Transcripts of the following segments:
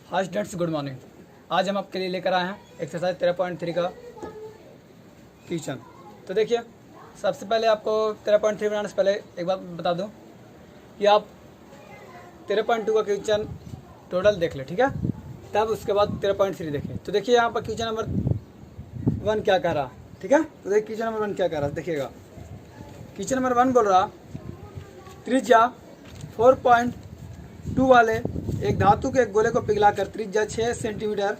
Hi students, good morning. आज हम आपके लिए लेकर आए हैं एक्सरसाइज 13.3 का क्वेश्चन। तो देखिए, सबसे पहले आपको 13.3 बनाने से पहले एक बात बता दूं कि आप 13.2 का क्वेश्चन टोटल देख ले, ठीक है, तब उसके बाद 13.3 देखें। तो देखिए यहाँ पर क्वेश्चन नंबर 1 क्या कह रहा, ठीक है। तो देखिए क्वेश्चन नंबर 1 क्या कह रहा, देखिएगा। क्वेश्चन नंबर 1 बोल रहा, त्रिज्या 4.2 वाले एक धातु के एक गोले को पिघलाकर त्रिज्या 6 सेंटीमीटर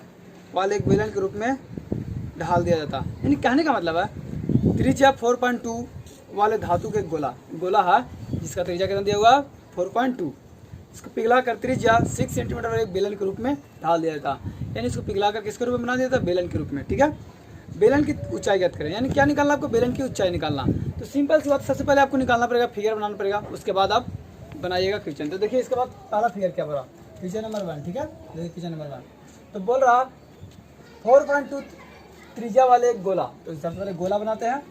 वाले एक बेलन के रूप में ढाल दिया जाता। यानी कहने का मतलब है त्रिज्या 4.2 वाले धातु के गोला है जिसका त्रिज्या कितना दिया हुआ 4.2, इसको पिघलाकर त्रिज्या 6 सेंटीमीटर वाले एक बेलन के रूप में ढाल दिया जाता। यानी इसको पिघलाकर किसके रूप में बना दिया जाता, बेलन के रूप में, ठीक है। बेलन की ऊंचाई ज्ञात करें, यानी क्या निकालना आपको, बेलन की ऊंचाई निकालना। तो सिंपल सी बात, सबसे पहले आपको निकालना पड़ेगा, फिगर बनाना पड़ेगा, उसके बाद आप बनाइएगा क्वेश्चन। तो देखिए इसके बाद पहला फिगर क्या बोला, क्वेश्चन नंबर 1, ठीक है। देखिए क्वेश्चन नंबर 1 तो बोल रहा 4.2 त्रिज्या वाले एक गोला। तो सबसे पहले गोला बनाते हैं,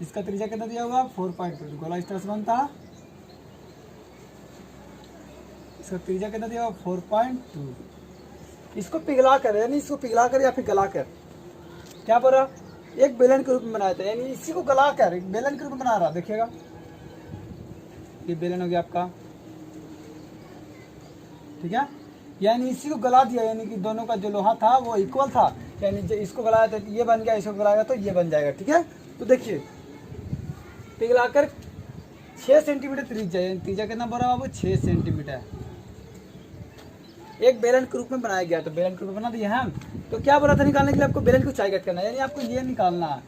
इसका त्रिज्या कितना दिया हुआ 4.2। गोला इस तरह से बनता है, इसका त्रिज्या कितना दिया हुआ 4.2। इसको पिघला कर, यानी इसको पिघला कर या फिर गला कर क्या बोल रहा, एक बेलन के रूप में बनाया था। यानी इसी को गला कर एक बेलन के रूप में बना रहा। देखिएगा ये बेलन हो गया आपका, ठीक है। यानी इसी को गला दिया, यानी कि दोनों का जो लोहा था वो इक्वल था। यानी जो इसको गलाया था ये बन गया, इसको गलाया तो ये बन जाएगा, ठीक है। तो देखिए पिघलाकर 6 सेंटीमीटर त्रिज्या, यानी त्रिज्या कितना बोला बाबू 6 सेंटीमीटर एक बेलन के रूप में बनाया गया। तो बेलन के रूप में बना दिया हम। तो क्या बोला था निकालने के लिए, आपको बेलन की ऊंचाई ज्ञात करना है। यानी आपको ये निकालना,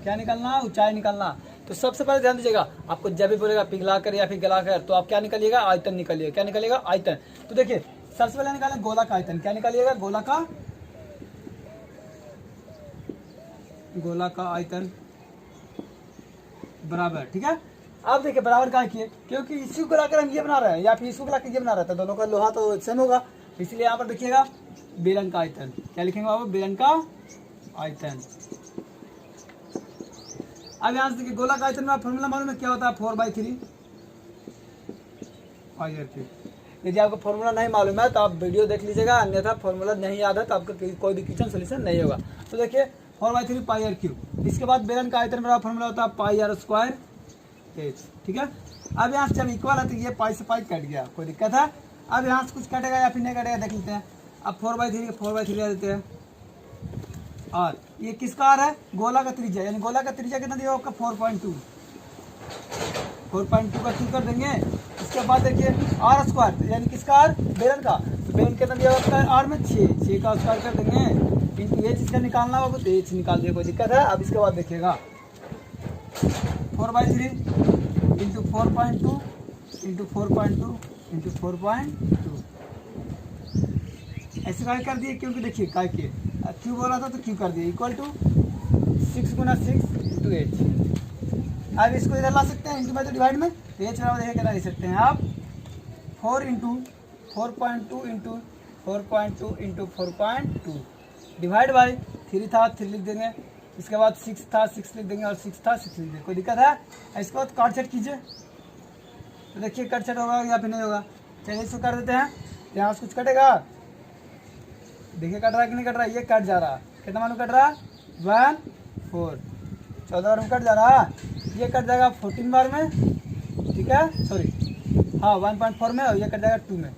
क्या निकालना, ऊंचाई निकालना। तो सबसे पहले ध्यान दीजिएगा, आपको जब भी बोलेगा पिघला कर या फिर गला कर, तो आप क्या निकालिएगा, आयतन निकालिएगा। क्या निकालिएगा, आयतन। तो देखिए सबसे पहले निकालें गोला का आयतन। क्या निकालिएगा, गोला का आयतन बराबर, ठीक है। अब देखिए बराबर का किए, क्योंकि इसी को गलाकर हम ये बना रहे हैं या फिर इसको गलाकर ये बना रहे थे, दोनों का लोहा तो सेम होगा। इसलिए यहाँ पर देखिएगा बेलन का आयतन। क्या लिखेंगे बाबू, बेलन का आयतन। अब यहाँ से देखिए गोला का आयतन में फॉर्मूला मालूम है क्या होता है, 4/3 πr3। यदि आपको फॉर्मूला नहीं मालूम है तो आप वीडियो देख लीजिएगा, अन्यथा फॉर्मूला नहीं याद है तो आपका कोई भी क्वेश्चन सोल्यूशन नहीं होगा। तो देखिए 4/3 πr3। इसके बाद बेलन का आयतन बराबर फॉर्मूला होता है πr²h, ठीक है। अब यहाँ से जब इक्वल है तो ये पाई से पाई कट गया, कोई दिक्कत है। अब यहाँ से कुछ कटेगा या फिर नहीं कटेगा देख लेते हैं। अब 4/3 4/3 ले देते हैं। और ये किसका आर है, गोला का त्रिज्या, यानी गोला का त्रिज्या कितना दिया आपका 4.2 का 2 कर देंगे। इसके बाद देखिए r², यानी किसका आर, बेलन का। तो बेलन कितना दिया आपका आर में 6 का स्क्वायर कर देंगे। इंटू एच इसका निकालना होगा तो एच निकाल दिए, कोई दिक्कत है। अब इसके बाद देखिएगा 4/3 इंटू 4.2 इंटू 4.2 इंटू 4.2 ऐसे काय कर दिए, क्योंकि देखिए काय किए क्यों बोला था तो क्यों कर दिए, इक्वल टू 6 × 6 इंटू एच। अब इसको इधर ला सकते हैं, इंटू में तो डिवाइड में, तो एच बराबर देखिए कितना लिख सकते हैं आप 4 into 4.2 into 4.2 into 4.2 divide by 3 था 3 लिख देंगे। इसके बाद 6 था 6 लिख देंगे और 6 था 6 लिख देंगे, कोई दिक्कत है। इसके बाद काट छट कीजिए, तो देखिए कट छट होगा या फिर नहीं होगा। चलिए इसको कर देते हैं, यहाँ से कुछ कटेगा, देखिए कट रहा है कि नहीं कट रहा है, ये कट जा रहा है। कितना मालूम कट रहा है 1 4 14 बार में कट जा रहा है। ये कट जाएगा 14 बार में, ठीक है, सॉरी हाँ 1.4 में, और ये कट जाएगा 2 में।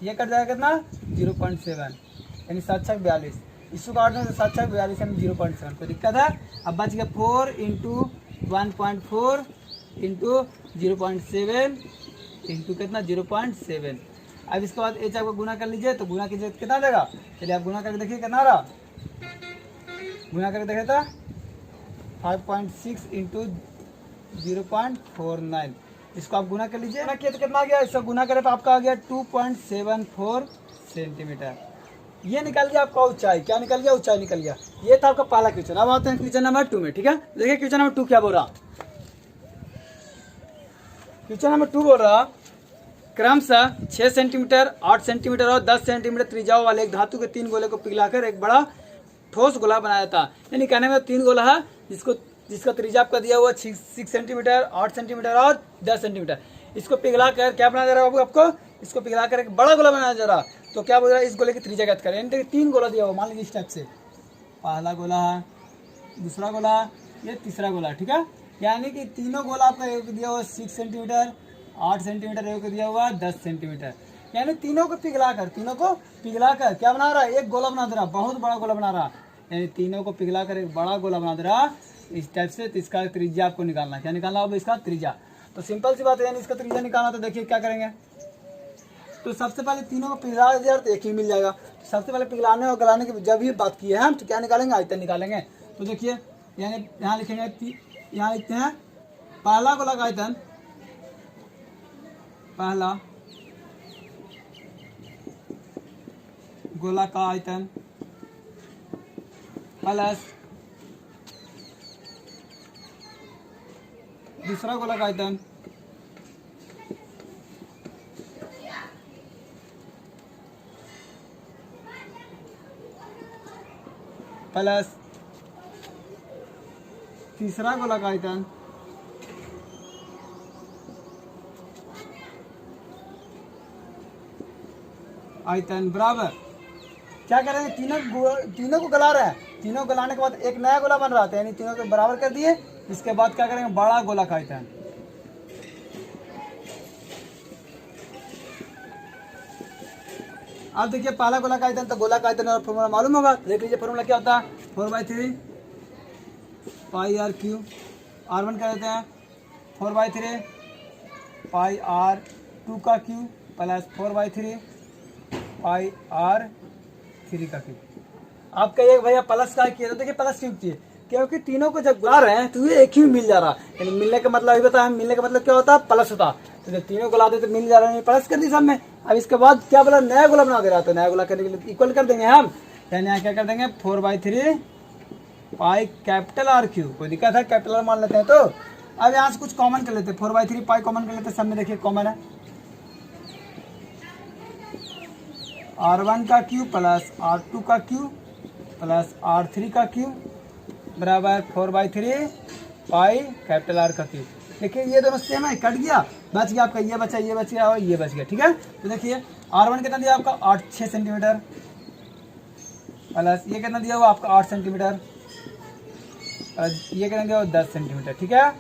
ये कट जाएगा कितना 0.7, यानी 7×6 42। इसको काट दें तो 7×6 42 यानी 0.7, कोई दिक्कत है। अब बच गया 4 इंटू 1.4 इंटू 0.7 इंटू कितना 0.7। अब इसके बाद एच आपको गुना कर लीजिए, तो गुना कीजिए कितना देगा, चलिए आप गुना करके देखिए कितना रहा, गुना करके देखे था 5.6 इंटू 0.49। इसको आप गुना कर लीजिए, गुना किया तो कितना आ गया, इसको गुना करे तो आपका आ गया 2.74 सेंटीमीटर। ये निकल गया आपका ऊंचाई। क्या निकल गया, ऊंचाई निकल गया। ये था आपका पहला क्वेश्चन। अब आते हैं क्वेश्चन नंबर 2 में, ठीक है। देखिए क्वेश्चन नंबर 2 क्या बोल रहा, क्वेश्चन नंबर 2 बोल रहा क्रमशः 6 सेंटीमीटर 8 सेंटीमीटर और 10 सेंटीमीटर त्रिज्याओं वाले एक धातु के 3 गोले को पिघलाकर एक बड़ा ठोस गोला बनाया था। यानी कहने में 3 गोला है जिसका त्रिज्या आपका दिया हुआ 6 सेंटीमीटर 8 सेंटीमीटर और 10 सेंटीमीटर। इसको पिघला कर क्या बनाया जा रहा है आपको, इसको पिघलाकर एक बड़ा गोला बनाया जा रहा। तो क्या बोल रहा है, इस गोले की त्रिज्या ज्ञात करें। यानी 3 गोला दिया हुआ, मान लीजिए इस टाइप से, पहला गोला है, दूसरा गोला, ये तीसरा गोला, ठीक है। यानी कि तीनों गोला आपका एक दिया हुआ 6 सेंटीमीटर, 8 सेंटीमीटर, एक दिया हुआ 10 सेंटीमीटर। यानी तीनों को पिघलाकर क्या बना रहा है, एक गोला बना दे रहा, बहुत बड़ा गोला बना रहा। यानी तीनों को पिघलाकर एक बड़ा गोला बना दे रहा इस टाइप से। तो इसका त्रिज्या आपको निकालना है। क्या निकालना होगा, इसका त्रिज्या। तो सिंपल सी बात है, यानी इसका त्रिज्या निकालना। तो देखिए क्या करेंगे, तो सबसे पहले तीनों को पिघला दिया तो एक ही मिल जाएगा। तो सबसे पहले पिघलाने और गलाने की जब भी बात की है हम, तो क्या निकालेंगे, आयतन निकालेंगे। तो देखिए यानी यहाँ लिखेंगे, यहाँ लिखते हैं पहला गोला का आयतन, पहला गोला का आयतन प्लस दूसरा गोला का आयतन प्लस तीसरा गोला का आयतन बराबर क्या करेंगे, तीनों को गला रहे हैं। तीनों गलाने के बाद एक नया गोला बन रहा था, यानी तीनों को बराबर कर दिए। इसके बाद क्या करेंगे, बड़ा गोला का आयतन, अब देखिए पहला गोला का आयतन, तो गोला का आयतन और फॉर्मूला मालूम होगा। देख लीजिए फॉर्मूला क्या होता है, 4/3 पाई आर क्यू, R1 कर देते हैं 4/3 पाई R2 का क्यू प्लस 4/3 पाई R3 का क्यू। आप कहिए भैया प्लस का किया, तो देखिए प्लस क्यों किए, क्योंकि तीनों को जब गुला रहे हैं तो ये एक ही मिल जा रहा है। यानी मिलने का मतलब ये बताया, मिलने का मतलब क्या होता है, प्लस होता। तो जब तीनों गुलाते तो मिल जा रहा है, प्लस कर दी सब में। अब इसके बाद क्या बोला, नया गोला बना दे रहा, तो नया गोला करने के लिए इक्वल कर देंगे हम। यानी यहाँ क्या कर देंगे, 4/3 पाई कैपिटल R क्यू। कोई दिक्कत है, कैपिटल R मान लेते हैं। तो अब यहाँ से कुछ कॉमन कर लेते हैं, 4/3 पाई कॉमन कर लेते हैं। सब में देखिए कॉमन है, R1 का क्यू प्लस R2 का क्यू प्लस R3 का क्यू बराबर 4/3 पाई कैपिटल R का क्यू। देखिए ये दोनों सेम है, कट गया, बच गया आपका, ये बचा, ये बच गया और ये बच गया, ठीक है। तो देखिए R1 कितना दिया आपका, 6 सेंटीमीटर प्लस ये कितना दिया हुआ आपका 8 सेंटीमीटर, ये कितना दिया हुआ 10 सेंटीमीटर, ठीक है।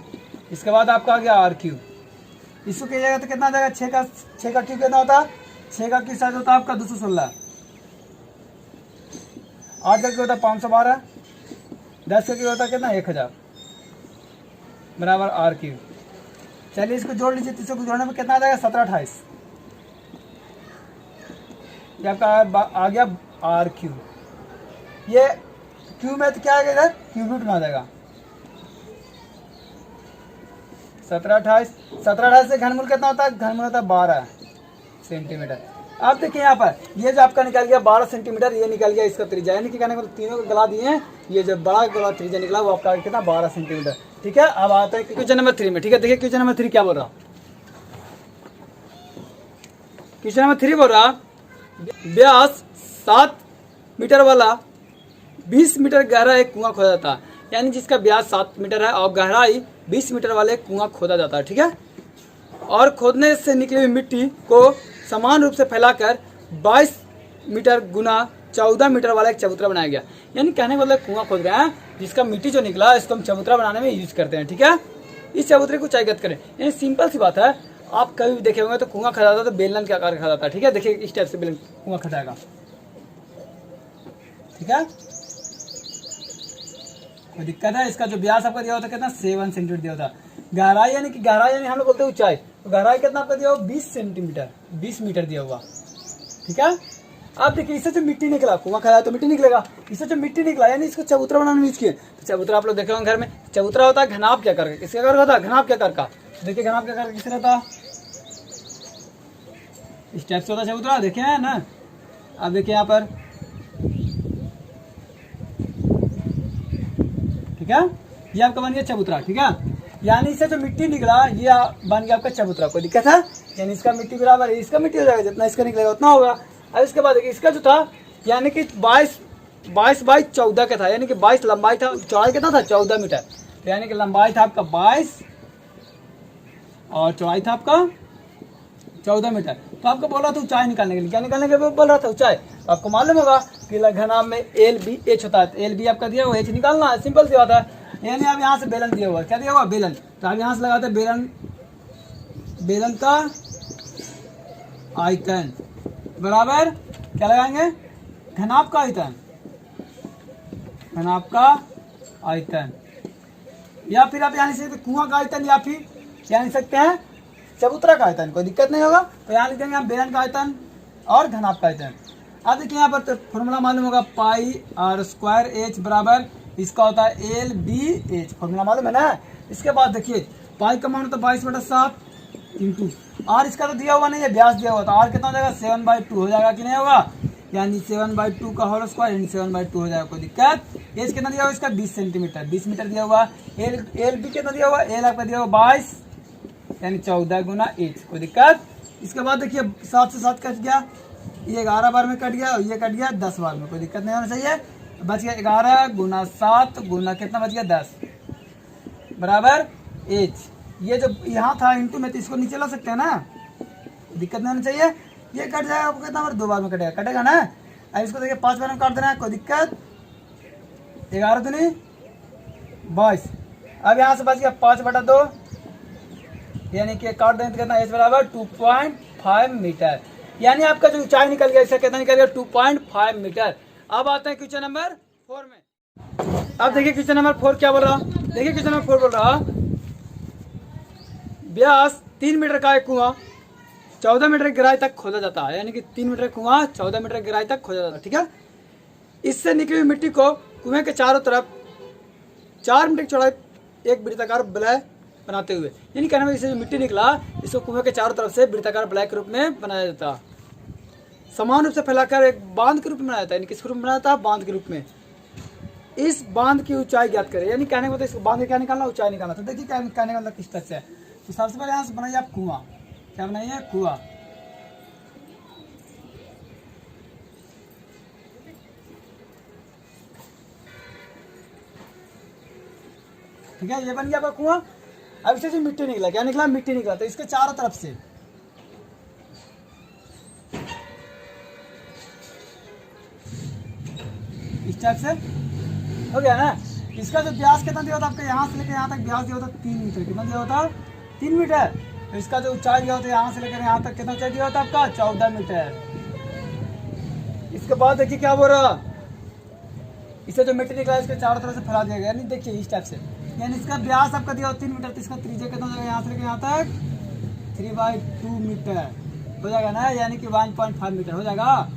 इसके बाद आपका आ गया R क्यू, इसको किया जाएगा तो कितना आ जाएगा, 6 का क्यू कितना होता है, 6 का क्यू साइज होता है आपका 216, 8 का क्यू होता है 512, 10 का क्यू होता है कितना 1000 बराबर R क्यू। चलिए इसको जोड़ लीजिए, तीसरे को जोड़ने में कितना आ जाएगा, 17/28। ये आपका आ गया R क्यू। ये क्यू में तो क्या आएगा इधर, क्यूब रूट में आ जाएगा 17/28 से घनमूल कितना होता है, घनमूल होता है 12 सेंटीमीटर। अब देखिए यहाँ पर ये जो आपका निकल गया 12 सेंटीमीटर, ये निकल गया इसका त्रिज्या। यानी कि कहने को तीनों को गला दिए हैं, ये जो बड़ा गोला त्रिज्या निकला वो आपका कितना 12 सेंटीमीटर, ठीक है। अब आता है क्वेश्चन नंबर 3 में, ठीक है। देखिए क्वेश्चन नंबर 3 क्या बोल रहा, क्वेश्चन नंबर 3 बोल रहा, व्यास 7 मीटर वाला 20 मीटर गहरा एक कुआं खोदा जाता है। यानी जिसका व्यास 7 मीटर है और गहराई 20 मीटर वाले कुआं खोदा जाता है, ठीक है। और खोदने से निकली हुई मिट्टी को समान रूप से फैलाकर 22 मीटर गुना 14 मीटर वाला एक चबूतरा बनाया गया। यानी कहने का मतलब कुआं खोद रहे हैं, जिसका मिट्टी जो निकला इसको हम चबूतरा बनाने में यूज करते हैं, ठीक है। इस चबूतरे को ऊंचाई ज्ञात करें। यानी सिंपल सी बात है, आप कभी भी देखे होंगे तो कुआं खदा था तो बेलन के आकार का खदा था, ठीक है। देखिए इस टाइप से बेलन कुआं खदाएगा, ठीक है। कोई दिक्कत है, इसका जो व्यास आपका दिया होता है कितना 7 सेंटीमीटर दिया होता है। गहराई यानी कि गहराई यानी हम लोग बोलते हैं ऊंचाई, तो गहराई कितना आपका दिया हुआ 20 सेंटीमीटर, 20 मीटर दिया हुआ, ठीक है। अब देखिए इससे जो मिट्टी निकला, कुआं खाया तो मिट्टी निकलेगा, इससे जो मिट्टी निकला यानी इसको चबूतरा बनाने में यूज किए। तो चबूतरा आप लोग देखे होंगे घर में, चबूतरा होता है घनाभ क्या करके, किसके आकार होता है, घनाभ क्या आकार का। देखिए घनाभ क्या आकार किससे रहता है, इस टाइप से होता है चबूतरा, देखे है ना। अब देखिए यहाँ पर, ठीक है, ये आपका बन गया चबूतरा, ठीक है। यानी इससे जो मिट्टी निकला ये बन गया आपका चबूतरा। कोई दिक्कत है, यानी इसका मिट्टी बराबर है, इसका मिट्टी हो जाएगा, जितना इसका निकलेगा उतना होगा। अब इसके बाद इसका जो था यानी कि 22 बाई 14 का था, यानी कि 22 लंबाई था, चौड़ाई कितना था 14 मीटर। तो यानी कि लंबाई था आपका 22 और चौड़ाई था आपका 14 मीटर। तो आपको बोला था ऊंचाई निकालने के लिए, क्या निकालने के लिए बोल रहा था? ऊंचाई। तो आपको मालूम होगा कि घनाभ में एल बी एच होता है, एल बी आपका दिया हुआ, एच निकालना है, सिंपल सी बात है। यानी अब यहाँ से बेलन दिया हुआ, क्या दिया हुआ? बेलन। तो आप यहाँ से लगाते हैं बेलन, बेलन का आयतन बराबर क्या लगाएंगे? घनाभ का आयतन, घनाभ का आयतन, या फिर आप यहाँ से कुआं का आयतन, या फिर क्या लिख सकते हैं? चबूतरा का आयतन, कोई दिक्कत नहीं होगा। तो यहाँ लिख देंगे हम बेलन का आयतन और घनाभ का आयतन। अब देखिए यहाँ पर फॉर्मूला मालूम होगा, पाई आर स्क्वायर एच बराबर इसका होता है एल बी एच, फॉर्मूला मालूम है ना। इसके बाद देखिए पाई का मान होता है 22/7 इंटू आर, इसका तो दिया हुआ नहीं है, व्यास दिया हुआ, तो आर कितना हो जाएगा? 7/2 हो जाएगा कि नहीं होगा? यानी 7/2 का होल स्क्वायर यानी 7/2 हो जाएगा, कोई दिक्कत। एच कितना दिया हुआ इसका? 20 सेंटीमीटर, 20 मीटर दिया हुआ। एल बी कितना दिया हुआ? एल आपका दिया हुआ 22 यानी 14 गुना एच, कोई दिक्कत। इसके बाद देखिए 7 से 7 कट गया, ये 11 बार में कट गया और ये कट गया 10 बार में, कोई दिक्कत नहीं होना चाहिए। बच गया 11 गुना 7 गुना कितना बच गया? 10 बराबर एच। ये जो यहाँ था इंटू में, तो इसको नीचे ला सकते हैं ना, दिक्कत नहीं होना चाहिए। ये कट जाएगा आपको कितना बार? 2 बार में कटेगा, कटेगा ना। अब इसको देखिए 5 बार में काट देना है, कोई दिक्कत। 11 दूनी 22। अब यहाँ से बच गया 5/2 यानी कि काट देंगे तो कितना? एच बराबर 2.5 मीटर, यानी आपका जो ऊंचाई निकल गया इसका कितना निकल गया? 2.5 मीटर। अब आते हैं क्वेश्चन नंबर 4 में। अब देखिए क्वेश्चन नंबर 4 क्या बोल रहा? देखिए क्वेश्चन नंबर 4 बोल रहा, व्यास 3 मीटर का एक कुआं 14 मीटर की गहराई तक खोदा जाता है, यानी कि 3 मीटर कुआं 14 मीटर की गहराई तक खोदा जाता है, ठीक है। इससे निकली हुई मिट्टी को कुएं के चारों तरफ 4 मीटर की चौड़ाई एक वृत्ताकार बलय बनाते हुए, यानी कहने में इससे जो मिट्टी निकला इसको कुएं के चारों तरफ से वृत्ताकार बलय के रूप में बनाया जाता है, समान रूप से फैलाकर एक बांध के रूप में बनाया जाता है, यानी किस रूप में बनाया जाता है? बांध के रूप में। इस बांध की ऊंचाई ज्ञात करें, यानी कहने को तो इस बांध का क्या निकालना? ऊंचाई निकालना। तो देखिए क्या कहने का मतलब किस तरह से है। तो सबसे पहले यहाँ से बनाइए आप कुआं, क्या बनाइए? कुआं। ठीक है, ये बन गया आपका कुआं। अब इससे जो मिट्टी निकला, क्या निकला? मिट्टी निकला। तो इसके चारों तरफ से इस टाइप से हो गया ना। इसका जो व्यास कितना दिया होता है आपका? यहाँ से लेकर यहाँ तक व्यास दिया होता 3 मीटर, कितना दिया होता? 3 मीटर। तो इसका जो ऊंचाई दिया होता है यहाँ से लेकर यहाँ तक कितना ऊंचाई दिया होता है आपका? 14 मीटर। इसके बाद देखिए क्या बोल रहा, इससे जो मिट्टी निकला इसके चारों तरफ से फैला दिया गया, यानी देखिए इस टाइप से, यानी इसका व्यास आपका दिया 3 मीटर, तो इसका त्रिज्या कितना हो जाएगा? यहाँ से लेकर यहाँ तक 3/2 मीटर हो जाएगा ना, यानी कि 1.5 मीटर हो जाएगा।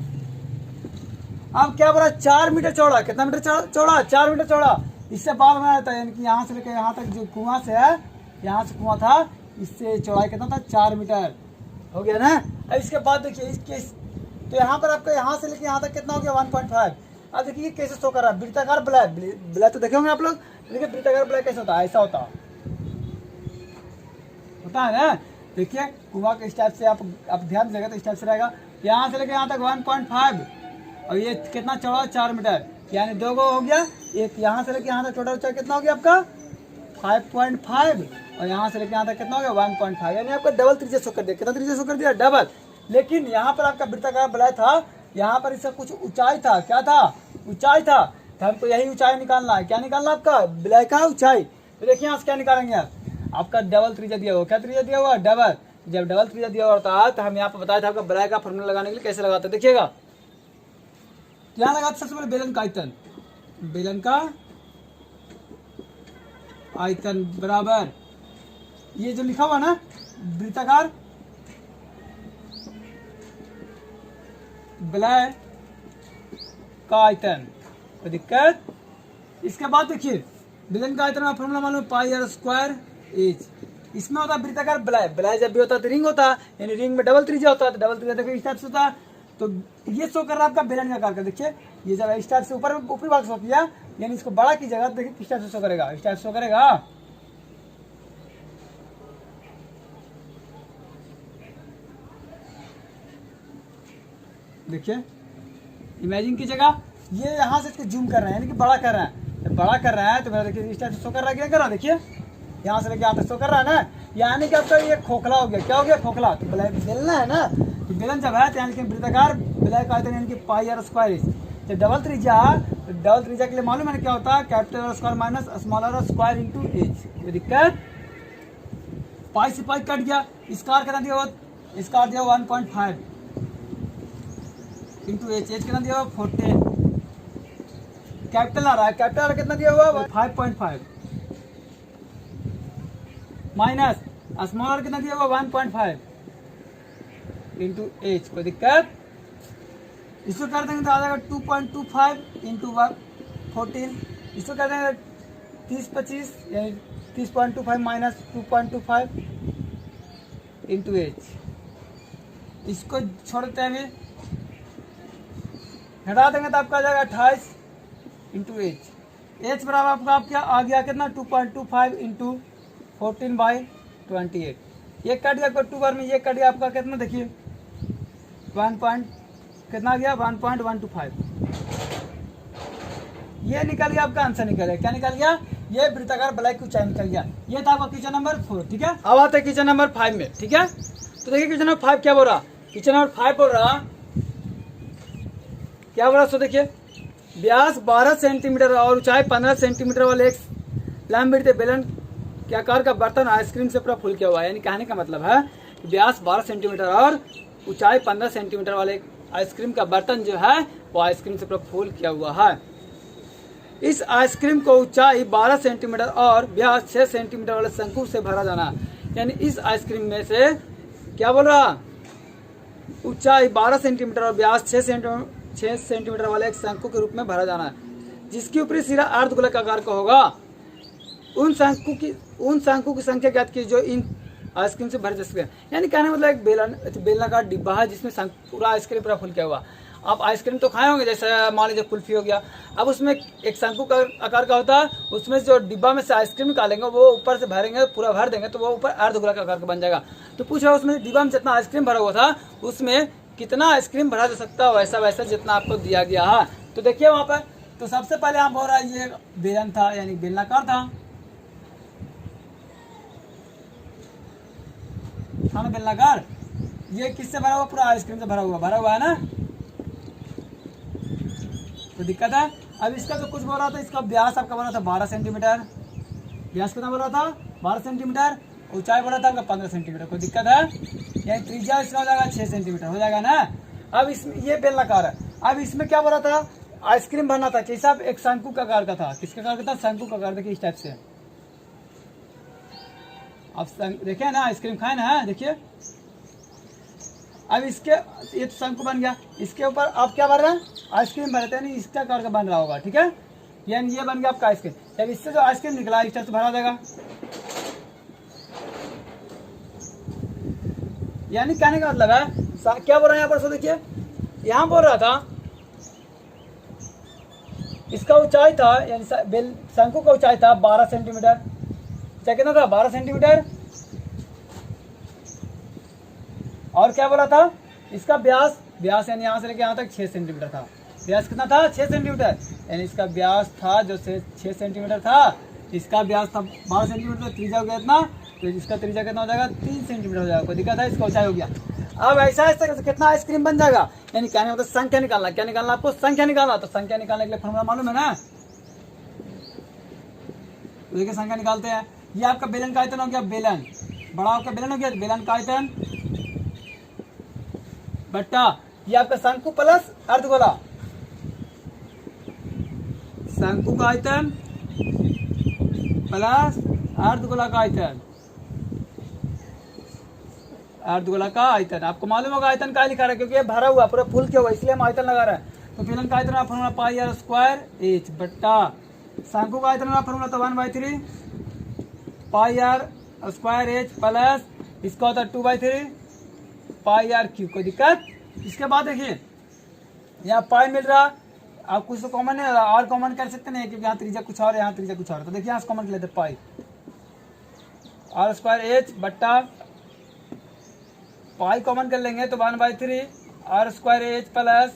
अब क्या बोला? 4 मीटर चौड़ा, कितना मीटर चौड़ा? 4 मीटर चौड़ा। इससे बाल बनाया जाता है, यानी कि यहाँ से लेकर यहाँ तक जो कुआं से है, यहाँ से कुआं था, इससे चौड़ाई कितना था? 4 मीटर हो गया ना। अब इसके बाद देखिए इसके, तो यहाँ पर आपका यहाँ से लेकर यहाँ तक कितना हो गया? 1.5। अब देखिए कैसे शो कर रहा है? वृत्ताकार बलय, बलय तो देखे होंगे आप लोग, देखिए वृत्ताकार बलय कैसे होता है? ऐसा होता है ना। देखिए कुआं के इस टाइप से आप ध्यान देगा तो इस टाइप से रहेगा, यहाँ से लेकर यहाँ तक 1.5 और ये कितना चौड़ा? 4 मीटर, यानी 2 गो हो गया। एक यहाँ से लेकर यहाँ तक टोटल ऊंचाई कितना हो गया आपका? 5.5 और यहाँ से लेकर यहाँ तक कितना हो गया? 1.5, यानी आपका डबल त्रिज्या शो कर दिया। कितना त्रिज्या शो कर दिया? डबल। लेकिन यहाँ पर आपका वृत्ताकार बलय था, यहाँ पर इसका कुछ ऊंचाई था, क्या था? ऊंचाई था। तो हमको यही ऊंचाई निकालना है। क्या निकालना आपका? बलय का ऊंचाई। तो देखिए यहाँ से क्या निकालेंगे आप? आपका डबल त्रिज्या दिया हुआ, क्या त्रिज्या दिया हुआ? डबल। जब डबल त्रिज्या दिया हुआ था तो हम यहाँ पर बताया था आपका बलय का फॉर्मूला लगाने के लिए कैसे लगाते हैं, देखिएगा। यहाँ लगाते सबसे पहले बेलन का आयतन, बेलन का आयतन बराबर ये जो लिखा हुआ ना वृत्ताकार बलय का आयतन, कोई दिक्कत। इसके बाद देखिए बेलन का आयतन का फॉर्मूला मालूम है, पाई आर स्क्वायर एच। इसमें होता है वृत्ताकार बलय, बलय जब भी होता है तो रिंग होता है, यानी रिंग में डबल त्रिज्या होता है, तो डबल त्रिज्या देखिए इस टाइप से होता है। तो ये शो कर रहा है आपका बेलन का आकार का। देखिए ये जब इस टाइप से ऊपरी भाग शो किया, यानी इसको बड़ा की जगह देखिए किस टाइप से शो करेगा? इस टाइप शो करेगा। देखिए इमेजिन की जगह ये यहाँ से इसको जूम कर रहे हैं, यानी कि बड़ा कर रहे हैं। जब बड़ा कर रहा है तो मेरा देखिए इस टाइप से शो कर रहा है, क्या कर रहा है? देखिए यहाँ से लेके यहाँ तक शो कर रहा है ना। यानी कि आपका ये खोखला हो गया। क्या हो गया? खोखला। तो बेलना है ना, तो बेलन जब है तो यानी कि वृत्ताकार बेलन का आयतन यानी कि पाई आर स्क्वायर एच। तो डबल त्रिज्या, तो डबल त्रिज्या के लिए मालूम है क्या होता है? Capital R square minus small R square into H. कोई दिक्कत? पाई से पाई कट गया। स्क्वायर कितना दिया हुआ? स्क्वायर दिया 1.5 इंटू एच। एच कितना दिया हुआ? 14। कैपिटल आ रहा है, कैपिटल आर कितना दिया हुआ? 5.5 माइनस स्मॉल आर कितना दिया हुआ? 1.5 इंटू एच। कोई दिक्कत? इसको कर देंगे तो आ जाएगा 2.25 इंटू 14। इसको कर देंगे 30-25 यानी 30.25 माइनस 2.25 इंटू एच। इसको छोड़ते हैं हमें, हटा देंगे तो आपका आ जाएगा 28 इंटू एच। एच बराबर आपका क्या आ गया? कितना? 2.25 इंटू 14/28। ये कट गया 2 बार में, ये कट गया आपका कितना? देखिए 1. कितना गया? 1.125। ये निकल गया आपका आंसर निकल गया। क्या निकल गया? ये वृत्ताकार बलाई की ऊंचाई निकल गया। ये था आपका क्वेश्चन नंबर 4। ठीक है, अब आते हैं क्वेश्चन नंबर 5 में। ठीक है, तो देखिए क्वेश्चन नंबर 5 क्या बोल रहा? क्वेश्चन नंबर 5 बोल रहा क्या बोल रहा? सो देखिए, व्यास 12 सेंटीमीटर और ऊंचाई 15 सेंटीमीटर वाले एक लंबे बेलन के आकार का बर्तन आइसक्रीम से पूरा फुल किया हुआ है। यानी कहने का मतलब है व्यास 12 सेंटीमीटर और ऊंचाई 15 सेंटीमीटर वाले आइसक्रीम का बर्तन जो है वो आइसक्रीम से पूरा फुल किया हुआ है। इस आइसक्रीम को ऊंचाई 12 सेंटीमीटर और व्यास 6 सेंटीमीटर वाले शंकु से भरा जाना। यानी इस आइसक्रीम में से क्या बोल रहा? ऊंचाई 12 सेंटीमीटर और व्यास 6 सेंटीमीटर वाले एक शंकु के रूप में भरा जाना है, जिसकी ऊपरी सिरा अर्धगोलक आकार का होगा। उन शंकु की संख्या ज्ञात की जो इन आइसक्रीम से भरे जा सके। यानी कहने मतलब एक बेलनाकार डिब्बा है जिसमें पूरा आइसक्रीम पूरा फुल किया हुआ। आप आइसक्रीम तो खाए होंगे, जैसे मान लीजिए कुल्फी हो गया। अब उसमें एक शंकु का आकार का होता है, उसमें जो डिब्बा में से आइसक्रीम निकालेंगे वो ऊपर से भरेंगे, पूरा भर देंगे तो वो ऊपर अर्धगोलक आकार का बन जाएगा। तो पूछ रहा उसमें डिब्बा में जितना आइसक्रीम भरा हुआ था उसमें कितना आइसक्रीम भरा जा सकता है, वैसा वैसा जितना आपको दिया गया है। तो देखिए वहां पर, तो सबसे पहले आप बोल रहा है ये बेलन था यानी बेलनाकार था ना, बेलनाकार। ये किससे भरा हुआ? पूरा आइसक्रीम से भरा हुआ है ना, तो दिक्कत है। अब इसका तो कुछ बोल रहा था, इसका व्यास आपका बोला था 12 सेंटीमीटर। व्यास कितना बोला था? 12 सेंटीमीटर। ऊंचाई बोला था आपका 15 सेंटीमीटर। कोई दिक्कत है? यानी त्रिज्या इसका हो जाएगा 6 सेंटीमीटर हो जाएगा ना। अब इसमें ये बेलनाकार है। अब इसमें क्या बोला था? आइसक्रीम भरना था। कैसा? एक शंकु का आकार का था। किसका आकार का था? शंकु का आकार। देखिए इस टाइप से अब देखिए ना, आइसक्रीम खाए ना, देखिए। अब इसके ये तो शंकु बन गया, इसके ऊपर आप क्या भर रहे हैं? आइसक्रीम भर रहे हैं, इसका आकार का बन रहा होगा। ठीक है, यानी ये बन गया आपका आइसक्रीम। जब इससे जो आइसक्रीम निकला इस टाइप से भरा जाएगा। यानी कहने का मतलब है क्या बोल रहा है यहाँ पर? सो देखिए, यहाँ बोल रहा था इसका ऊंचाई था, यानी शंकु का ऊंचाई था 12 सेंटीमीटर। कितना था? 12 सेंटीमीटर। और क्या बोला था? इसका व्यास यानी यहाँ से लेके यहाँ तक 6 सेंटीमीटर था। व्यास कितना था? 6 सेंटीमीटर। यानी इसका व्यास था जो 6 सेंटीमीटर था, इसका व्यास था 12 सेंटीमीटर। त्रिज्या हो गया इतना, तो इसका त्रिज्या कितना हो जाएगा? 3 सेंटीमीटर हो जाएगा। कोई दिक्कत है? इसका ऊंचाई हो गया। अब ऐसा कितना आइसक्रीम बन जाएगा? यानी कहने मतलब संख्या निकालना। क्या निकालना आपको? संख्या निकालना। तो संख्या निकालने के लिए फॉर्मूला मालूम है ना, तो देखिए संख्या निकालते हैं। ये आपका बेलन का आयतन हो गया, बेलन बड़ा आपका बेलन हो गया, बेलन का आयतन बट्टा ये आपका शंकु प्लस अर्धगोला। शंकु का आयतन प्लस अर्धगोला का आयतन। अर्धगोला का आयतन आपको मालूम होगा आयतन का लिखा रहा है, क्योंकि ये भरा हुआ पूरा फुल किया हुआ, इसलिए हम आयतन लगा रहे हैं। तो बेलन का आयतन formula pi R square H बट्टा शंकु का आयतन फॉर्मूला तो 1/3 pi R square H plus इसका होता है 2/3 पाई आर क्यू। कोई दिक्कत? इसके बाद देखिए यहाँ पाई मिल रहा, आप कुछ तो कॉमन है और कॉमन कर सकते नहीं, क्योंकि यहाँ त्रिज्या कुछ और है, यहाँ त्रिज्या कुछ और है। तो देखिए यहाँ से कॉमन कर लेते पाई आर स्क्वायर एच बट्टा पाई कॉमन कर लेंगे तो 1/3 R square H plus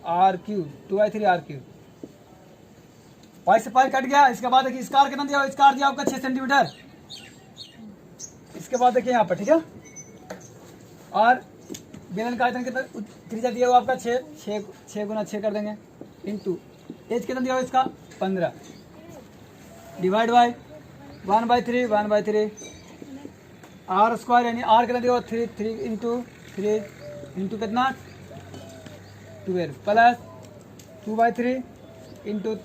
R Q 2/3 R Q. Pi से पाई कट गया। इसके बाद देखिए स्क्वायर कितना दिया? स्क्वायर दिया आपका 6 सेंटीमीटर। इसके बाद देखिए यहाँ पर, ठीक है। और बेलन का आयतन कितना त्रिज्या दिया हुआ आपका 6 गुना 6 कर देंगे, इंटू एज कितना दिया हुआ इसका 15, डिवाइड बाय 1/3 आर स्क्वायर, यानी आर कितना दिया हुआ 3 इंटू कितना 12 प्लस 2/3 इंटू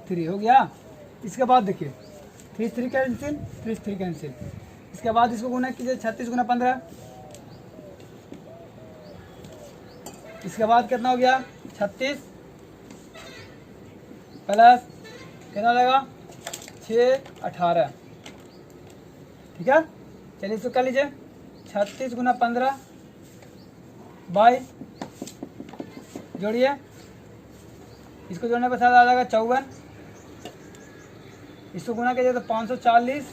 3 हो गया। इसके बाद देखिए 3 कैंसिल, इसके बाद इसको गुना कीजिए 36 गुना 15, इसके बाद कितना हो गया 36 प्लस कितना लगेगा 6 18, ठीक है। चलिए इसको कर लीजिए 36 गुना 15 बाई, जोड़िए, इसको जोड़ने पर साथ आ जाएगा 54, इसको गुना कीजिए तो 540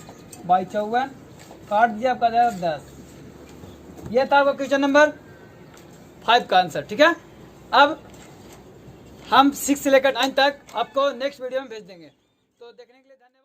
बाई 54, काट दिया आपका जाएगा 10। ये था आपका क्वेश्चन नंबर 5 का आंसर, ठीक है। अब हम 6 से लेकर 9 तक आपको नेक्स्ट वीडियो में भेज देंगे, तो देखने के लिए धन्यवाद।